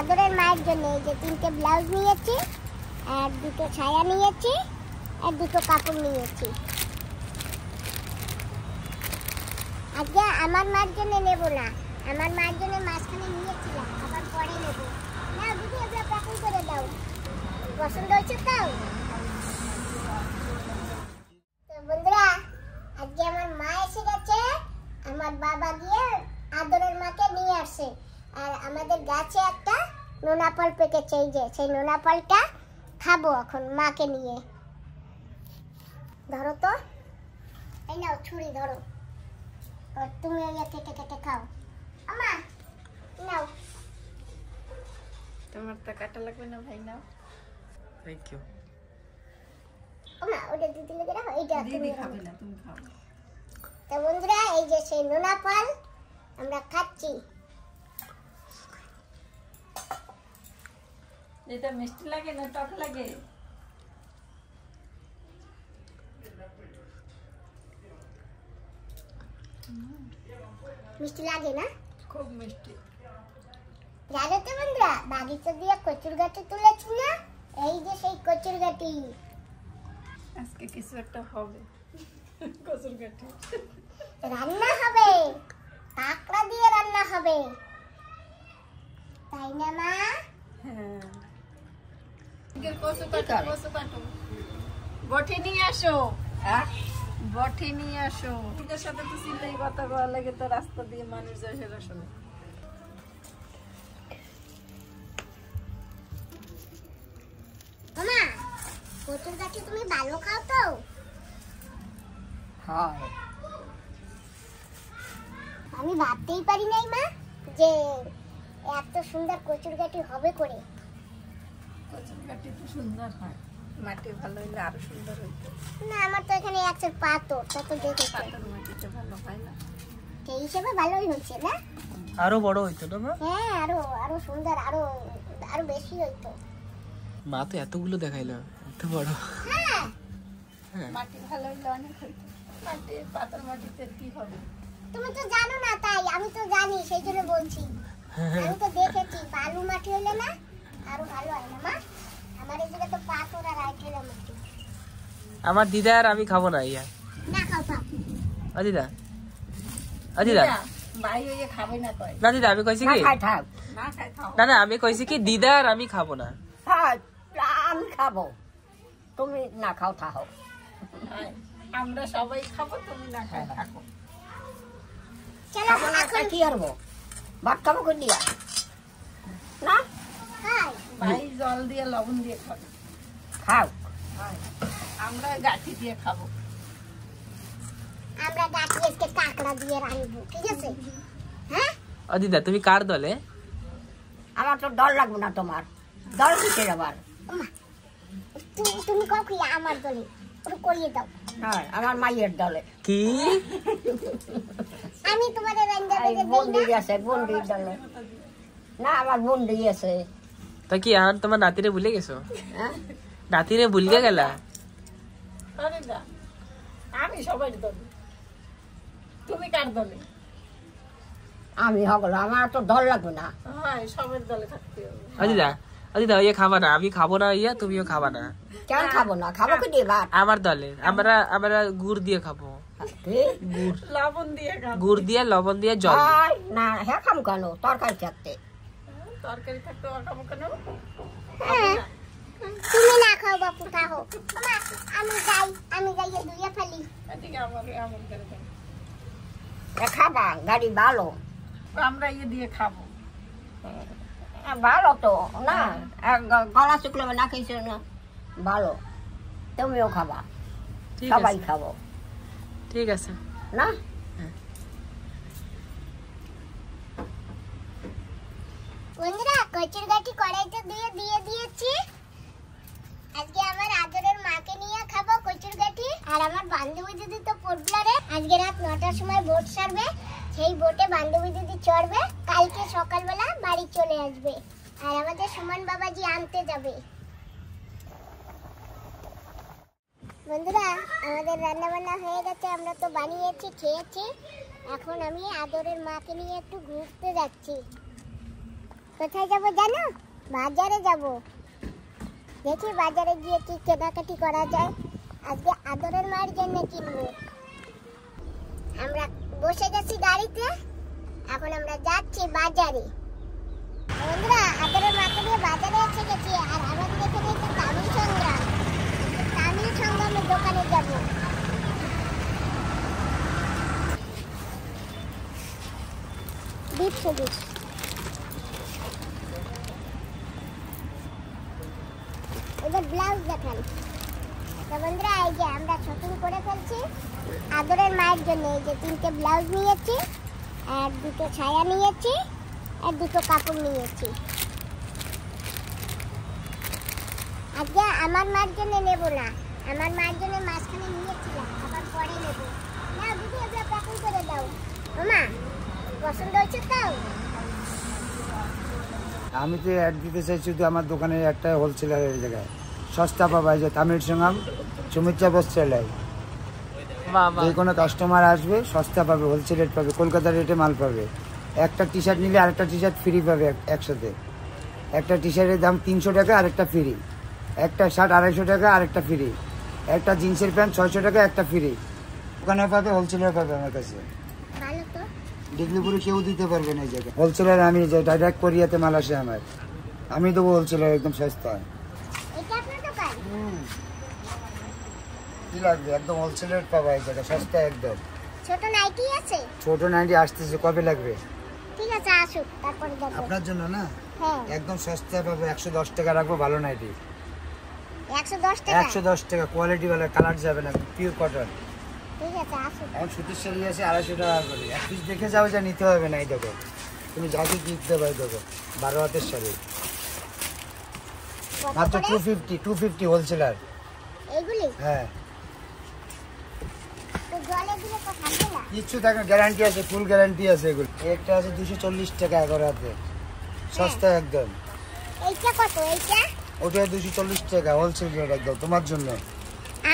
আদরের মায়ের জন্য এই যে 3টে ব্লাউজ নিয়েছি, আর 2টো ছায়া নিয়েছি, আর 2টো কাপড় নিয়েছি। আজকে আমার মার জন্য নেব না, আমার মার জন্য মাঝখানে নিয়েছিলাম, আবার পরে নেব। না দিদি, এগুলো প্যাকিং করে দাও। পছন্দ হয়েছে তাও? তো বন্ধুরা, আজকে আমার মা এসে গেছে, আমার বাবা গিয়ে আদরের মাকে নিয়ে আসছে। আর আমাদের গাছে একটা নোনা ফল পেকেছে, এই যে সেই নোনা ফলটা খাবো এখন মাকে নিয়ে। ধরো তো, এই নাও ছুরি ধরো, আর তুমি ওই কেটে কেটে খাও। আমা নাও। তোমার তো কাটা লাগবে না ভাই, নাও। Thank you. আমা ওটা দিদি লেগে রাখো, এইটা দিদি খাবে না, তুমি খাও। তো বন্ধুরা, এই যে সেই নোনা ফল আমরা খাচ্ছি। এটা মিষ্টি লাগে না টক লাগে? মিষ্টি লাগে না? খুব মিষ্টি। জানো তো বন্ধুরা, বাগিচা দিয়ে কচুর গাঠি তুলেছি না, এই যে সেই কচুর গাঠি। আজকে কিছু একটা হবে, কচুর গাঠি রান্না হবে, কাঁকড়া দিয়ে রান্না হবে, তাই না মা? হ্যাঁ। কচু কাটো, কচু কাটো। বটি নিয়ে আসো। বটি নিয়ে আসো। এদের সাথে তো চিন্তাই কথা বলা লাগে, তো রাস্তা দিয়ে মানুষ যায় সেটা শোনে। মামা, কচুর গাঠি তুমি ভালো খাও তো? হ্যাঁ। আমি ভাবতেই পারি নাই মা, যে এত সুন্দর কচুর গাঠি হবে করে। কচুর গাঠি তো সুন্দর হয়, মাটি ভালো হইলে আরো সুন্দর হইতো। না, আমার তো এখানে আছে পাথর, তা তো দেখেছি। পাথর মাটিতে ভালো হয় না, সেই হিসেবে ভালোই হচ্ছে না? আরো বড় হইতো না মা? হ্যাঁ, আরো আরো সুন্দর, আরো আরো বেশি হইতো। মা তো এতগুলো দেখাইলো, এত বড়। হ্যাঁ, মাটি ভালো হইলে অনেক হইতো। মাটি পাথর মাটিতে কি হবে? তুমি তো জানো না, তাই আমি তো জানি, সেই জন্য বলছি। আমি তো দেখেছি, বালু মাটি হলে না আরো ভালো হয় না মা? আমার এই জায়গায় তো পাথর আর আইটেলা মাটি। আমার দিদা আর আমি খাবো না ইয়া। না খাও খাও। দিদা, দিদা ভাই হইয়ে খাবে না কয়। না দিদা, আমি কইছি কি না খাই খাও। না না, আমি কইছি কি দিদা আর আমি খাবো না। আমি খাবো, তুমি না খাও থাকো। আমরা সবাই খাবো, তুমি না খাও থাকো। চলো এখন কি করবো? ভাত খাবো কোন দিয়া? না খাই। ভাই জল দিয়ে লবণ দিয়ে খাবো। খাও। আমরা গাঠি দিয়ে খাবো। আমরা গাঠি আজকে কাঁকড়া দিয়ে রাখবো, ঠিক আছে? হ্যাঁ, দিদা তুমি কার দলে? আমার তো দল লাগবে না, তোমার দল কিসের আবার? তুমি কাউকে আমার দলে ওটা করিয়ে দাও। হ্যাঁ, আমার মায়ের দলে। কি আমি তোমাদের রান্না বেজে বন্দি দেই না? আছে, বন্দির দলে না, আমার বন্দি আছে। তা কি এখন তোমার নাতিরে ভুলে গেছো? হ্যাঁ, নাতিরে ভুলিয়ে গেলা? আরে না, আমি সবাই দলে। তুমি কার দলে? আমি হগল, আমার তো দল লাগবে না। হ্যাঁ, সবার দলে থাকতে হবে। দিদা, দিদা ইয়ে খাবা না, আমি খাবো না ইয়া, তুমিও খাবা না। কেন খাবো না? খাবো কি দিয়ে ভাত? আমার দলে আমরা আমরা গুড় দিয়ে খাবো। গুড়, লবণ দিয়ে খাবো। গুড় দিয়ে, লবণ দিয়ে, জল দিয়ে। হয় না, হ্যাঁ খাবো কেন? তরকারি থাকতে। তরকারি থাকতে খাবো কেন? হ্যাঁ, তুমি না খাও বাপু, খাও। মা, আমি যাই ধুয়ে ফেলি। এদিকে আমার এমন করে দেন। খাবা, গাড়ি ভালো। আমরা ইয়ে দিয়ে খাবো। ভালো তো না, গলা শুকলো না খেয়েছো না, ভালো। তুমিও খাবা, ঠিক সবাই আছে, খাবো ঠিক আছে না? বন্ধুরা, কচুর গাঠি কড়াইতে দিয়ে দিয়েছি। আজকে আমার আদরের মাকে নিয়ে খাবো কচুর গাঠি। আর আমার বান্ধবী দিদি তো পোর্টব্লারে, আজকে রাত 9টার সময় বোট ছাড়বে, সেই বোটে বান্ধবী দিদি চড়বে, কালকে সকালবেলা বাড়ি চলে আসবে। আর আমাদের সুমন বাবাজি আনতে যাবে। বন্ধুরা, আমাদের রান্না বান্না হয়ে গেছে, আমরা তো বানিয়েছি, খেয়েছি। এখন আমি আদরের মাকে নিয়ে একটু ঘুরতে যাচ্ছি। কোথায় যাব জানো? বাজারে যাব। দেখি বাজারে গিয়ে কি কেনাকাটি করা যায়। আজকে আদরের মায়ের জন্য কিনবো। আমরা বসে গেছি গাড়িতে, এখন আমরা যাচ্ছি বাজারে। বন্ধুরা, আদরের মাকে নিয়ে বাজারে এসে গেছি। আর আমাদের এখানে একটা তামিল সংগ্রাম, তামিল সংগ্রামের দোকানে যাব। ডিপ সবুজ এদের ব্লাউজ দেখান। তো বন্ধুরা, এই যে আমরা শপিং করে ফেলছি আদরের মায়ের জন্য। এই যে 3টে ব্লাউজ নিয়েছি, আর 2টো ছায়া নিয়েছি, আর 2টো কাপড় নিয়েছি। আজকে আমার মার জন্য নেব না, আমার মার জন্য মাঝখানে নিয়েছিলাম, আবার পরে নেব। না দিদি, এগুলো প্যাকিং করে দাও। মামা, পছন্দ হয়েছে তো? আমি তো অ্যাড দিতে চাই শুধু আমার দোকানের একটা হোলসেলারের জায়গায় সস্তা পাবা। যে তামিল সঙ্গম সুমিত্রা বস্ত্রালয়, বাবা যে কোনো কাস্টমার আসবে সস্তা পাবে, হোলসেল রেট পাবে, কলকাতার রেটে মাল পাবে। একটা টি শার্ট নিলে আরেকটা টি শার্ট ফ্রি পাবে একসাথে। একটা টি শার্টের দাম 300 টাকা, আরেকটা ফ্রি। একটা শার্ট 250 টাকা, আরেকটা ফ্রি। একটা জিন্সের প্যান্ট 600 টাকা, একটা ফ্রি। দোকানে পাবে, হোলসেলার পাবে আমার কাছে। ভালো তো। ডিগলিপুরে কেউ দিতে পারবে না এই জায়গায়। হোলসেলার আমি যে ডাইরেক্ট কোরিয়াতে মাল আসে আমার, আমি দেবো হোলসেলার একদম সস্তা। এটা আপনার দোকান? কি লাগবে? একদম হোলসেলার পাবা এই জায়গায়, সস্তা একদম। ছোট নাইটি আছে? ছোট নাইটি আসতেছে, কবে লাগবে? ঠিক আছে, আসুক, তারপরে যাব। আপনার জন্য না? হ্যাঁ। একদম সস্তা পাবে, 110 টাকা রাখবো। ভালো নাইটি 110 টাকা? 110 টাকা, কোয়ালিটি ভালো, কালার যাবে না, পিওর কটন। ঠিক আছে, আসুক। এখন সুতির শাড়ি আছে 250 টাকা করে। এক পিস দেখে যাও, যা নিতে হবে না। এই দেখো, তুমি যাকে দিতে পারো। দেখো 12 হাতের শাড়ি, কত মাত্র করে? 250 হোলসেলার। এইগুলি হ্যাঁ, তো জলে দিলে তো থাকবে না? কিচ্ছু থাকে, গ্যারান্টি আছে, ফুল গ্যারান্টি আছে এগুলো। একটা আছে 240 টাকা 11 হাতে, সস্তা একদম। এইটা কত? এইটা ওটা 240 টাকা হোলসেল রেট একদম তোমার জন্য।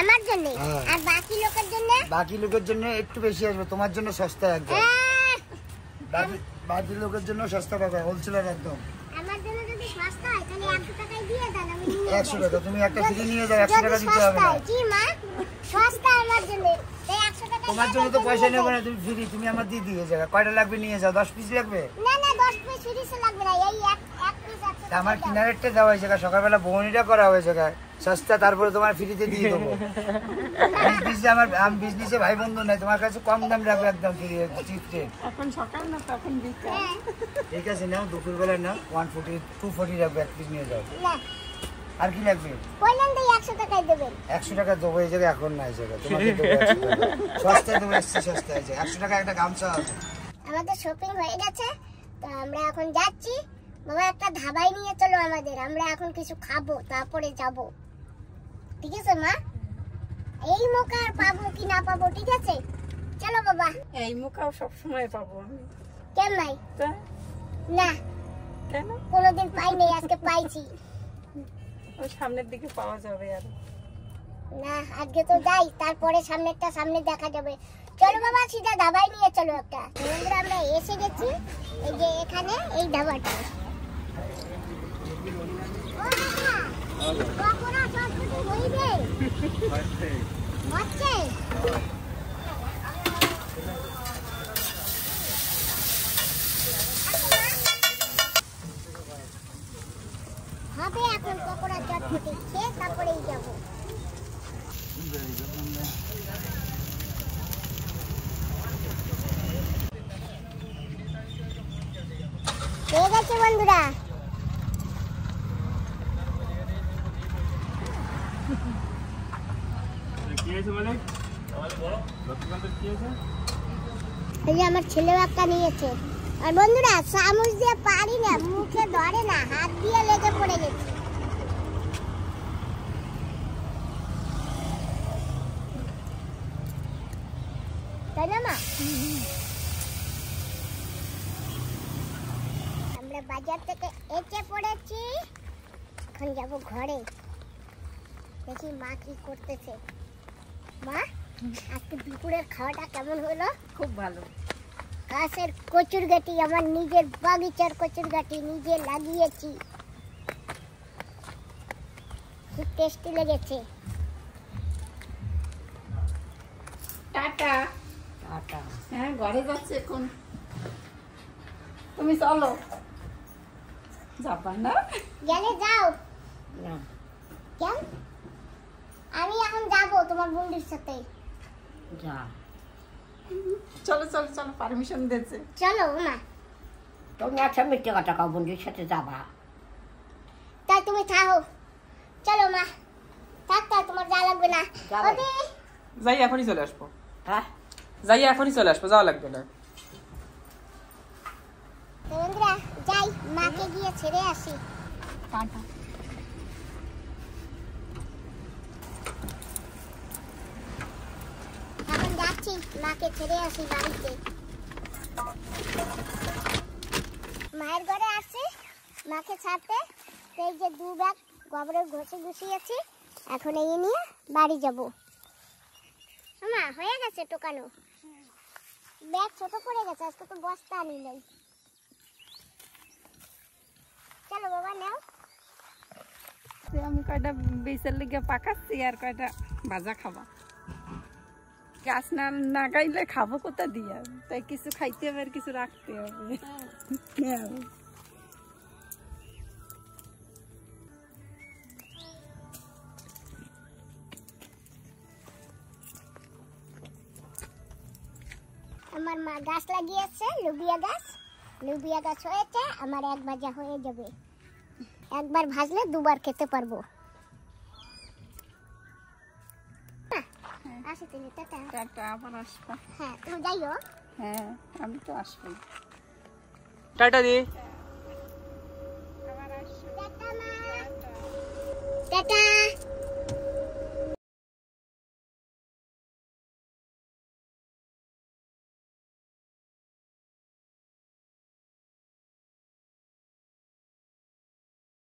আমার জন্য? হ্যাঁ। আর বাকি লোকের জন্য? বাকি লোকের জন্য একটু বেশি আসবে, তোমার জন্য সস্তা একদম। বাকি লোকের জন্য সস্তা পাবে, হোলসেলার একদম। আমার জন্য যদি সস্তা হয় তাহলে 100 টাকায় দিয়ে দেন, আমি নিয়ে 100 টাকা, তুমি একটা ফ্রি নিয়ে যাও, যদি 100 টাকা দিতে হবে সস্তা না। হয়, কি মা? সস্তা আমার জন্য, তাই 100 টাকা তোমার জন্য তো পয়সা নেবো না, তুমি ফ্রি, তুমি আমার দিয়ে দিয়ে যাবে। কয়টা লাগবে নিয়ে যাও, 10 পিস লাগবে? না না, 10 পিস ফ্রিজে লাগবে না, এই এক পিস আছে। তা আমার কিনারেরটা দেওয়া হয়েছে, সকালবেলা বউনিটা করা হয়েছে সস্তা, তারপরে তোমার ফ্রিতে দিয়ে দেবো। আমি বিজনেসে ভাই বন্ধু নাই, তোমার কাছে কম দাম রাখবো একদম ফ্রি, চিপ রেট। এখন সকাল না তখন বিকাল। হ্যাঁ। ঠিক আছে, নাও দুপুরবেলা নাও, 240 রাখবো, এক পিস নিয়ে যাও। না, আর কি লাগবে? বললেন তো 100 টাকায় দেবেন। 100 টাকা দেবো এই জায়গায়, এখন না এই জায়গায় তোমাকে দেবো 100 টাকা। সস্তায় দেবো, এসছি সস্তা আছে। 100 টাকা একটা গামছা আছে। আমাদের শপিং হয়ে গেছে, তো আমরা এখন যাচ্ছি। বাবা, একটা ধাবায় নিয়ে চলো আমাদের, আমরা এখন কিছু খাবো, তারপরে যাব। ঠিক আছে মা? এই মৌকা আর পাবো কি না পাবো, ঠিক আছে? চলো বাবা। এই মুখাও সবসময় পাবো আমি। কেন নাই? তা না, কেন? কোনোদিন পাইনি, আজকে পাইছি। ওই সামনের দিকে পাওয়া যাবে আর। না, আজকে তো যাই, তারপরে সামনেরটা সামনে দেখা যাবে। চলো বাবা, সিধা ধাবায় নিয়ে চলো একটা। বন্ধুরা, আমরা এসে গেছি এই যে এখানে, এই ধাবাটা। ও বাবা, পকোড়া চটপটি হইবে? হচ্ছে? হবে এখন পকোড়া চটপটি খেয়ে তারপরেই যাবো। পেয়ে গেছে বন্ধুরা। এই যে আমার ছেলেও একটা নিয়েছে। আর বন্ধুরা, চামচ দিয়ে পারি না, মুখে ধরে না, হাত দিয়ে লেগে পড়ে গেছে। তাই না মা? আমরা বাজার থেকে এসে পড়েছি, এখন যাব ঘরে। দেখি মা কি করতেছে। মা, আজকে দুপুরের খাওয়াটা কেমন হলো? খুব ভালো। গাছের কচুর গাটি, আমার নিজের বাগিচার কচুর গাটি নিজে লাগিয়েছি। খুব টেস্টি লেগেছে। টাটা। হ্যাঁ, ঘরে যাচ্ছে এখন। তুমি চলো। যাবা না? গেলে যাও। কেন? আমি এখন যাবো তোমার বন্ধুর সাথে। চলো চলো চলো, পারমিশন দিয়েছে। চলো মা। তুমি আচ্ছা মিথ্যে কথা কাউ বন্ধুর সাথে যাবা? তাই তুমি থাকো। চলো মা, থাক তোমার যা লাগবে না। যাবে। ওদি যাই এখনই চলে আসবো। হ্যাঁ, যাই এখনই চলে আসবো, যাওয়া লাগবে না। দেবেন্দ্রা, যাই মাকে গিয়ে ছেড়ে আসি। টাটা। এখন যাচ্ছি মাকে ছেড়ে আসি বাড়িতে। মায়ের ঘরে আসছি মাকে ছাড়তে। এই যে 2 ব্যাগ গোবরের ঘষে গুছিয়েছি, এখন এই নিয়ে বাড়ি যাব। মা হয়ে গেছে টোকানো, ব্যাগ ছোট পড়ে গেছে, আজকে তো বস্তা আনি নাই। চলো বাবা নাও। আমি কয়টা বেচার লিগে পাকাচ্ছি আর কয়টা ভাজা খাবা। গাছ না লাগাইলে খাবো কোথা দিয়া? তাই কিছু খাইতে হবে আর কিছু রাখতে হবে। হ্যাঁ। আমার মা গাছ লাগিয়েছে, লুবিয়া গাছ। লুবিয়া গাছ হয়েছে, আমার এক ভাজা হয়ে যাবে। একবার ভাজলে 2 বার খেতে পারবো। আসি তুমি, টাটা। টাটা, আবার আসবা। হ্যাঁ তুমি যাইও। হ্যাঁ, আমি তো আসবো। টাটা দি। টাটা মা। টাটা।